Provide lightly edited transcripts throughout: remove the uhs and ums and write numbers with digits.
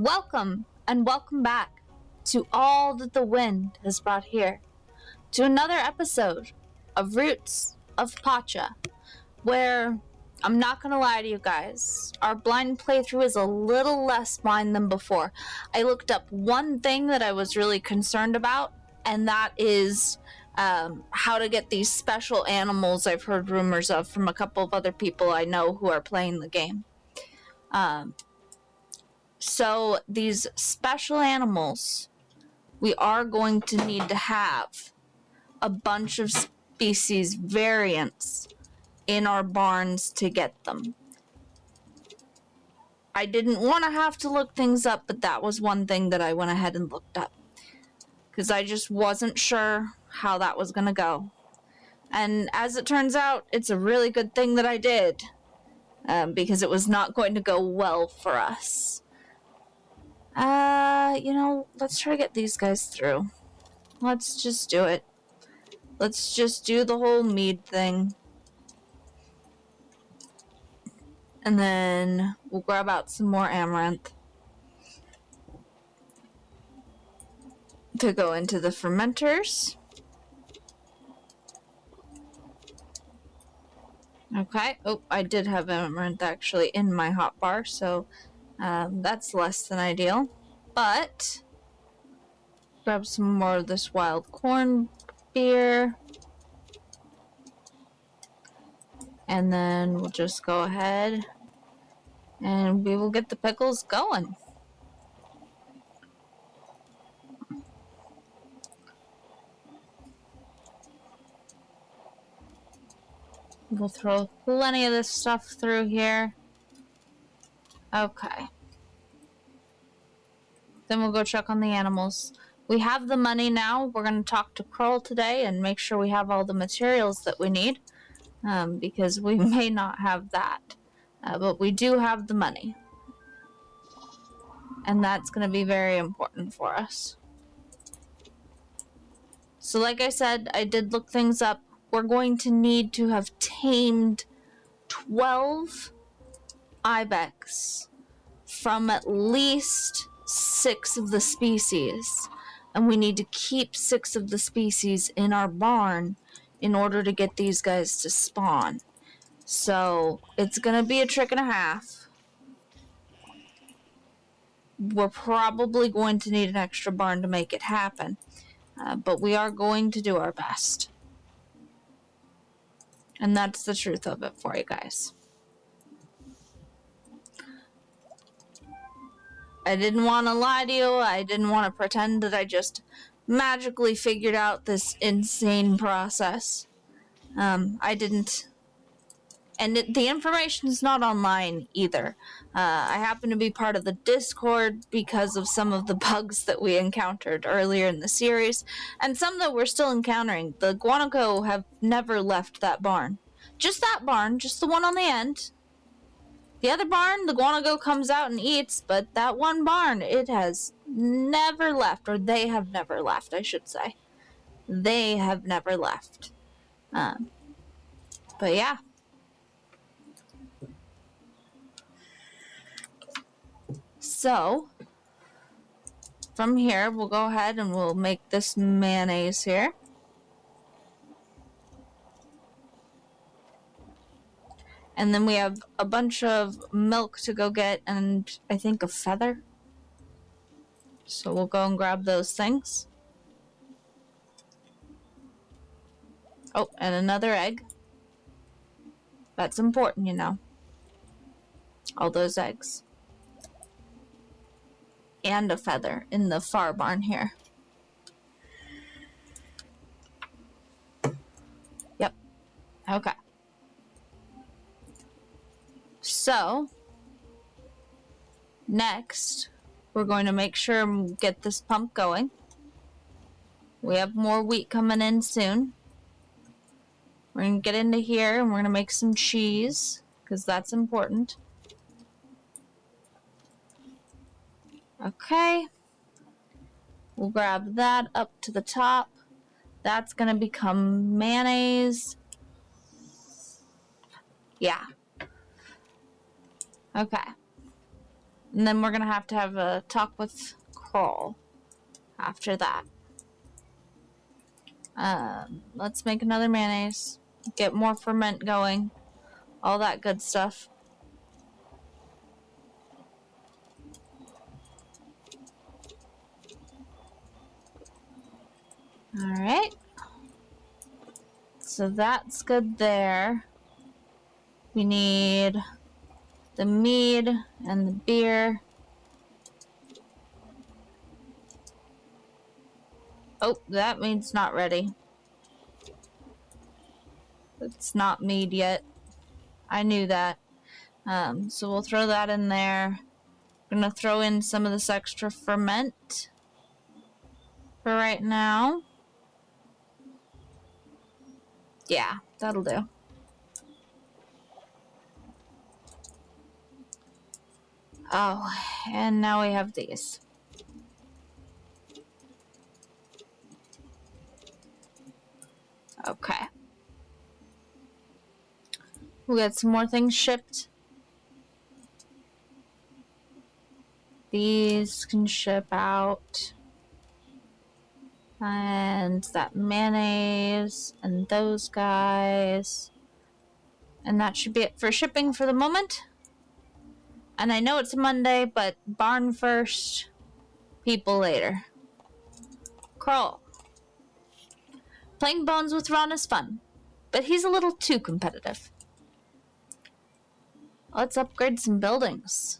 Welcome and welcome back to all that the wind has brought here, to another episode of Roots of Pacha, where I'm not gonna lie to you guys, our blind playthrough is a little less blind than before. I looked up one thing that I was really concerned about, and that is how to get these special animals I've heard rumors of from a couple of other people I know who are playing the game. So these special animals, we are going to need to have a bunch of species variants in our barns to get them. I didn't want to have to look things up, but that was one thing that I went ahead and looked up, because I just wasn't sure how that was going to go. And as it turns out, it's a really good thing that I did, because it was not going to go well for us. Let's try to get these guys through. Let's just do it. Let's just do the whole mead thing. And then we'll grab out some more amaranth to go into the fermenters. Okay. Oh, I did have amaranth actually in my hotbar, so that's less than ideal. But grab some more of this wild corn beer. And then we'll just go ahead and we will get the pickles going. We'll throw plenty of this stuff through here. Okay. Then we'll go check on the animals. We have the money now. We're going to talk to Kroll today and make sure we have all the materials that we need. Because we may not have that. But we do have the money. And that's going to be very important for us. So like I said, I did look things up. We're going to need to have tamed 12 ibex from at least 6 of the species. And we need to keep 6 of the species in our barn in order to get these guys to spawn. So it's going to be a trick and a half. We're probably going to need an extra barn to make it happen. But we are going to do our best. And that's the truth of it for you guys. I didn't want to lie to you. I didn't want to pretend that I just magically figured out this insane process. I didn't. And the information is not online either. I happen to be part of the Discord because of some of the bugs that we encountered earlier in the series, and some that we're still encountering. The guanaco have never left that barn. Just that barn, just the one on the end. The other barn, the guanaco comes out and eats, but that one barn, it has never left, or they have never left, I should say. They have never left. But yeah. So, from here, we'll go ahead and we'll make this mayonnaise here. And then we have a bunch of milk to go get, and I think a feather. So we'll go and grab those things. Oh, and another egg. That's important, you know. All those eggs. And a feather in the far barn here. Yep. Okay. So, next, we're going to make sure and get this pump going. We have more wheat coming in soon. We're going to get into here and we're going to make some cheese, because that's important. Okay. We'll grab that up to the top. That's going to become mayonnaise. Yeah. Okay. And then we're going to have a talk with Crawl after that. Let's make another mayonnaise. Get more ferment going. All that good stuff. Alright. So that's good there. We need the mead and the beer. Oh, that means not ready. It's not mead yet. I knew that. So we'll throw that in there. I'm gonna throw in some of this extra ferment for right now. Yeah, that'll do. Oh, and now we have these. Okay. We'll get some more things shipped. These can ship out. And that mayonnaise and those guys. And that should be it for shipping for the moment. And I know it's a Monday, but barn first, people later. Crawl. Playing bones with Ron is fun, but he's a little too competitive. Let's upgrade some buildings.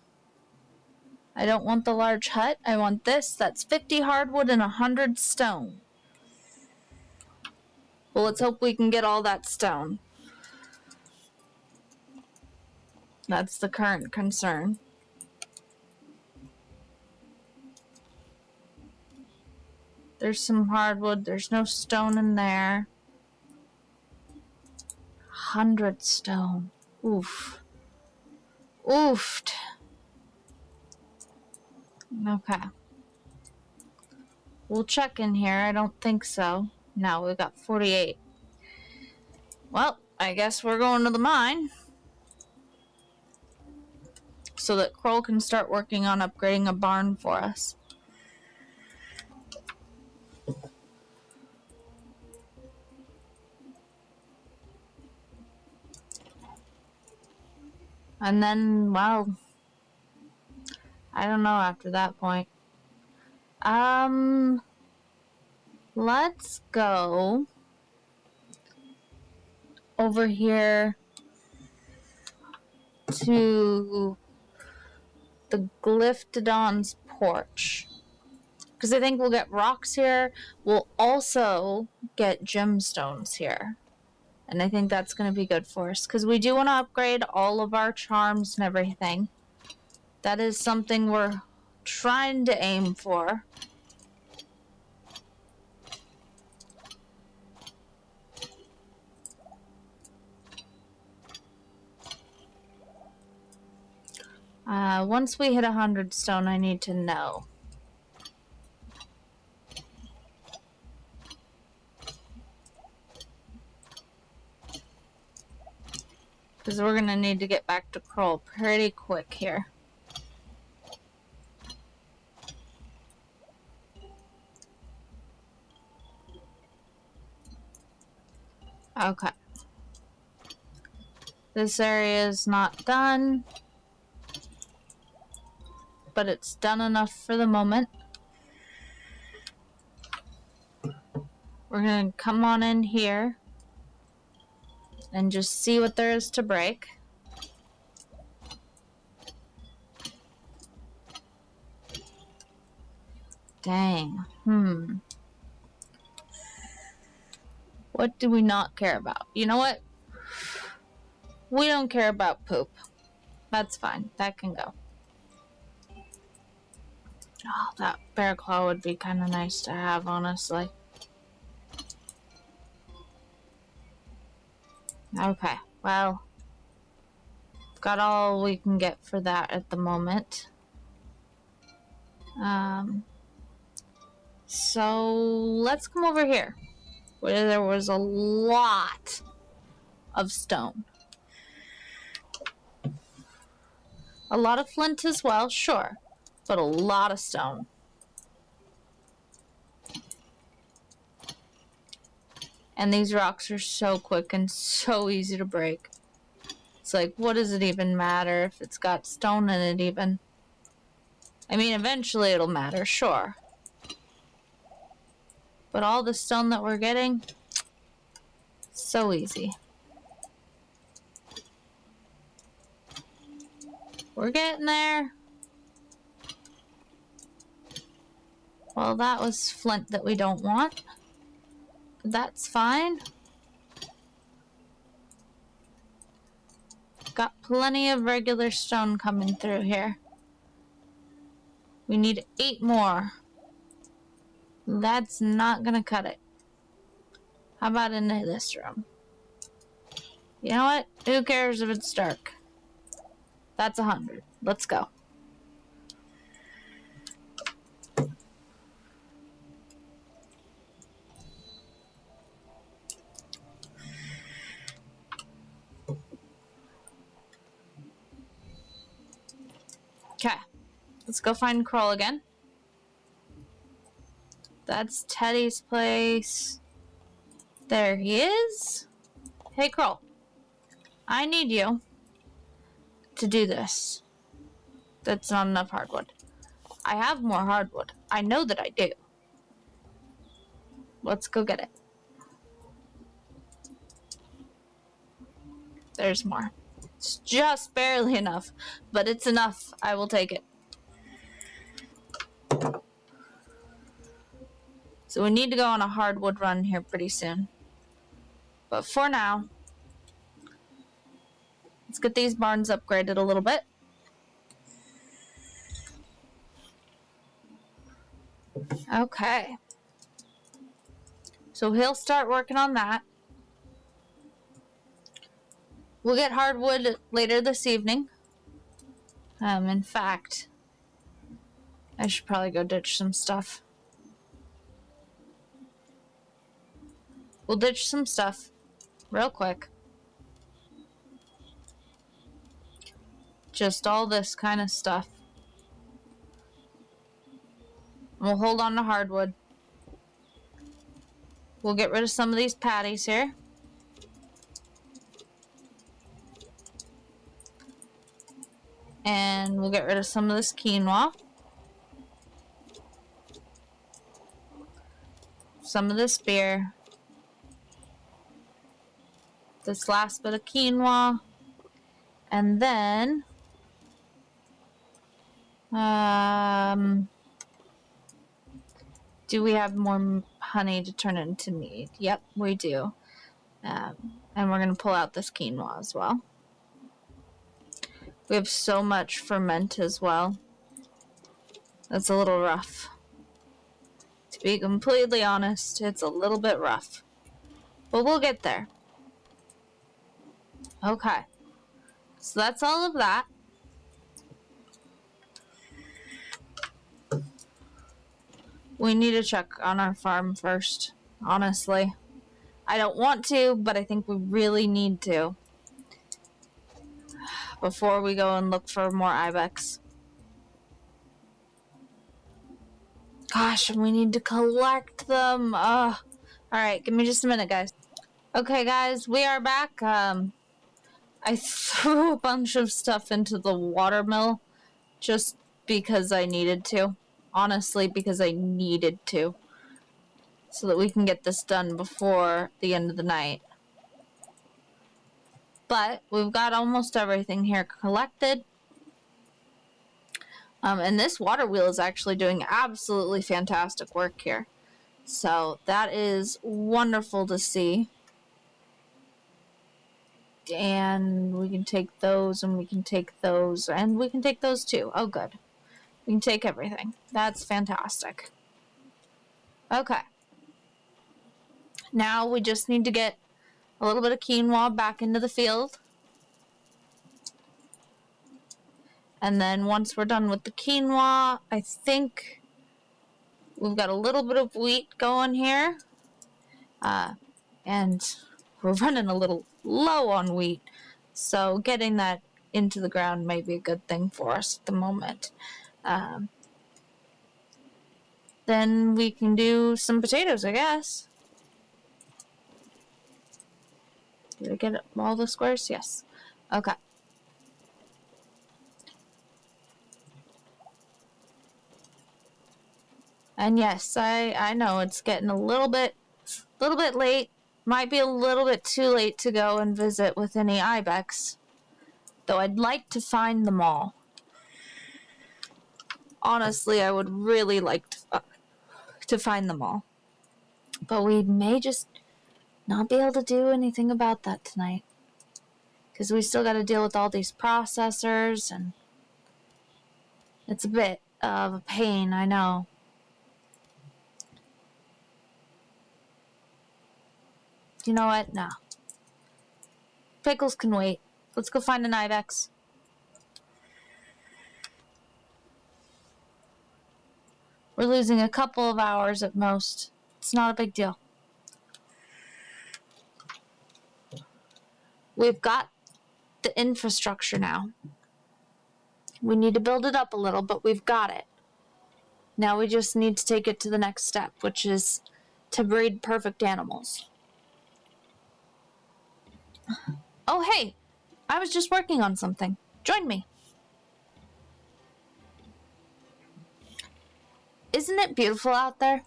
I don't want the large hut. I want this. That's 50 hardwood and 100 stone. Well, let's hope we can get all that stone. That's the current concern. There's some hardwood. There's no stone in there. 100 stone. Oof. Oofed. Okay. We'll check in here. I don't think so. No, we got 48. Well, I guess we're going to the mine. So that Kroll can start working on upgrading a barn for us. And then, well, I don't know after that point. Let's go over here to the Glyptodon's porch. Because I think we'll get rocks here. We'll also get gemstones here. And I think that's going to be good for us. Because we do want to upgrade all of our charms and everything. That is something we're trying to aim for. Once we hit 100 stone, I need to know. Because we're going to need to get back to Kroll pretty quick here. Okay. This area is not done. But it's done enough for the moment. We're going to come on in here. And just see what there is to break. Dang. What do we not care about? You know what? We don't care about poop. That's fine. That can go. Oh, that bear claw would be kind of nice to have, honestly. Okay, well, got all we can get for that at the moment. So let's come over here, where there was a lot of stone. A lot of flint as well, sure. But a lot of stone. And these rocks are so quick and so easy to break. It's like, what does it even matter if it's got stone in it even? I mean, eventually it'll matter, sure. But all the stone that we're getting, so easy. We're getting there. Well, that was flint that we don't want. That's fine. Got plenty of regular stone coming through here. We need 8 more. That's not gonna cut it. How about in this room? You know what? Who cares if it's dark? That's 100. Let's go. Okay. Let's go find Kroll again. That's Teddy's place. There he is. Hey, Kroll. I need you to do this. That's not enough hardwood. I have more hardwood. I know that I do. Let's go get it. There's more. It's just barely enough, but it's enough. I will take it. So we need to go on a hardwood run here pretty soon. But for now, let's get these barns upgraded a little bit. Okay. So he'll start working on that. We'll get hardwood later this evening. In fact, I should probably go ditch some stuff. We'll ditch some stuff real quick. Just all this kind of stuff. We'll hold on to hardwood. We'll get rid of some of these patties here. And we'll get rid of some of this quinoa. Some of this beer. This last bit of quinoa. And then do we have more honey to turn into mead? Yep, we do. And we're going to pull out this quinoa as well. We have so much ferment as well. That's a little rough. To be completely honest, it's a little bit rough. But we'll get there. Okay. So that's all of that. We need to check on our farm first, honestly. I don't want to, but I think we really need to. Before we go and look for more ibex. Gosh, we need to collect them. Alright, give me just a minute, guys. Okay, guys, we are back. I threw a bunch of stuff into the watermill just because I needed to. Honestly, because I needed to. So that we can get this done before the end of the night. But we've got almost everything here collected. And this water wheel is actually doing absolutely fantastic work here. So that is wonderful to see. And we can take those, and we can take those, and we can take those too. Oh, good. We can take everything. That's fantastic. Okay. Now we just need to get a little bit of quinoa back into the field. And then once we're done with the quinoa, I think we've got a little bit of wheat going here. And we're running a little low on wheat. So getting that into the ground may be a good thing for us at the moment. Then we can do some potatoes, I guess. Did I get all the squares? Yes. Okay. And yes, I know it's getting a little bit late. Might be a little bit too late to go and visit with any ibex. Though I'd like to find them all. Honestly, I would really like to find them all. But we may just not be able to do anything about that tonight. Because we still got to deal with all these processors, and it's a bit of a pain, I know. You know what? No. Pickles can wait. Let's go find an ibex. We're losing a couple of hours at most. It's not a big deal. We've got the infrastructure now. We need to build it up a little, but we've got it. Now we just need to take it to the next step, which is to breed perfect animals. Oh, hey! I was just working on something. Join me. Isn't it beautiful out there?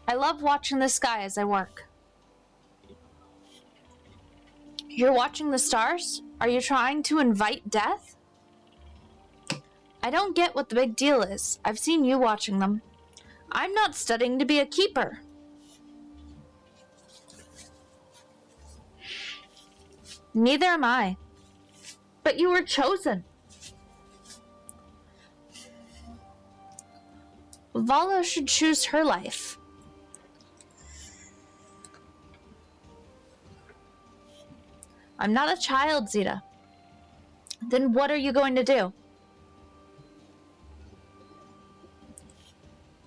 I love watching the sky as I work. You're watching the stars? Are you trying to invite death? I don't get what the big deal is. I've seen you watching them. I'm not studying to be a keeper. Neither am I. But you were chosen. Vala should choose her life. I'm not a child, Zeta. Then what are you going to do?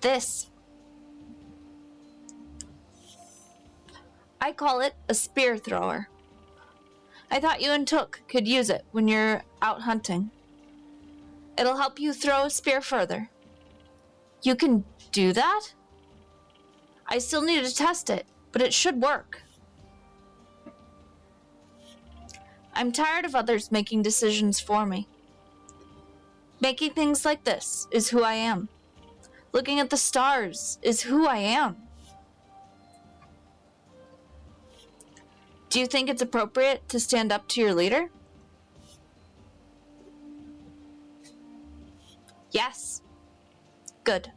This. I call it a spear thrower. I thought you and Took could use it when you're out hunting. It'll help you throw a spear further. You can do that? I still need to test it, but it should work. I'm tired of others making decisions for me. Making things like this is who I am. Looking at the stars is who I am. Do you think it's appropriate to stand up to your leader? Yes. Good.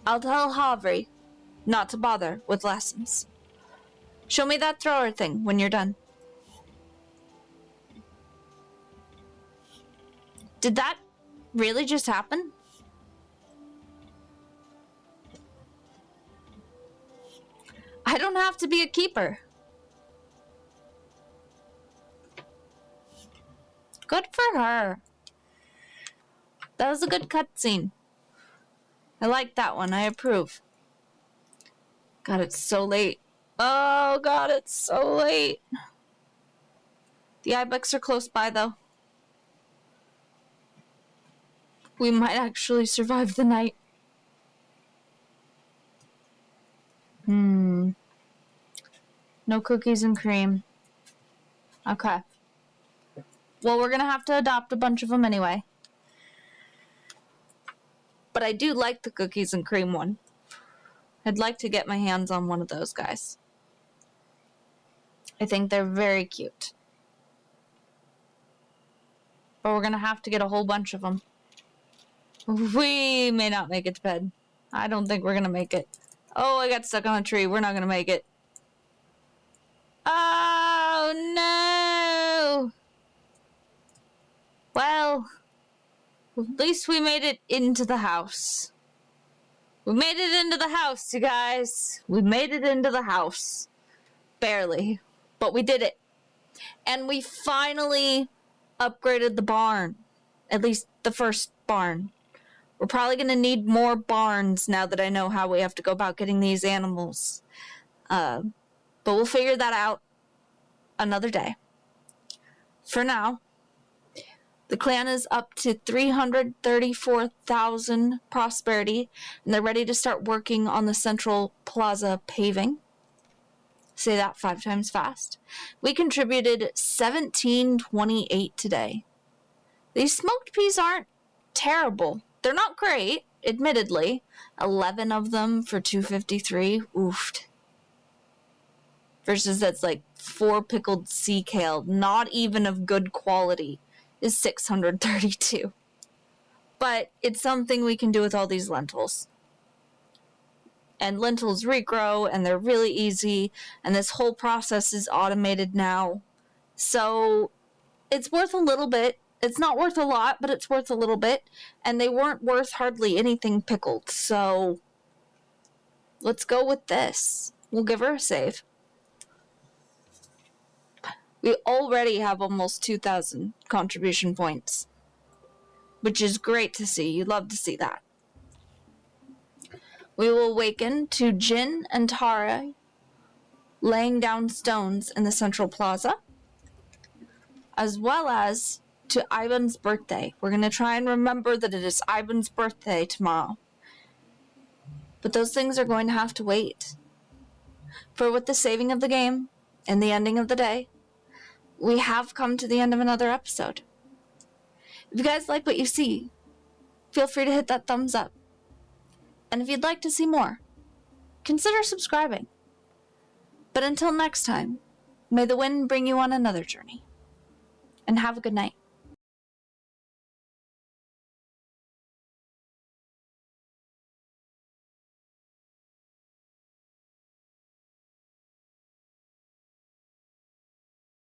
I'll tell Havri not to bother with lessons. Show me that thrower thing when you're done. Did that really just happen? I don't have to be a keeper. Good for her. That was a good cutscene. I like that one. I approve. God, it's so late. Oh, God, it's so late. The ibex are close by, though. We might actually survive the night. No cookies and cream. Okay. Well, we're gonna have to adopt a bunch of them anyway. But I do like the cookies and cream one. I'd like to get my hands on one of those guys. I think they're very cute. But we're gonna have to get a whole bunch of them. We may not make it to bed. I don't think we're gonna make it. Oh, I got stuck on a tree. We're not gonna make it. Oh, no! Well, at least we made it into the house. We made it into the house, you guys. We made it into the house. Barely. But we did it. And we finally upgraded the barn. At least the first barn. We're probably going to need more barns now that I know how we have to go about getting these animals. But we'll figure that out. another day. For now, the clan is up to 334,000 prosperity, and they're ready to start working on the central plaza paving. Say that 5 times fast. We contributed 1728 today. These smoked peas aren't terrible. They're not great, admittedly. 11 of them for 253. Oofed. Versus that's like 4 pickled sea kale, not even of good quality, is 632. But it's something we can do with all these lentils. And lentils regrow, and they're really easy, and this whole process is automated now. So it's worth a little bit. It's not worth a lot, but it's worth a little bit, and they weren't worth hardly anything pickled, so let's go with this. We'll give her a save. We already have almost 2,000 contribution points, which is great to see. You love to see that. We will awaken to Jin and Tara laying down stones in the central plaza, as well as to Ivan's birthday. We're going to try and remember that it is Ivan's birthday tomorrow. But those things are going to have to wait. For with the saving of the game and the ending of the day, we have come to the end of another episode. If you guys like what you see, feel free to hit that thumbs up. And if you'd like to see more, consider subscribing. But until next time, may the wind bring you on another journey. And have a good night.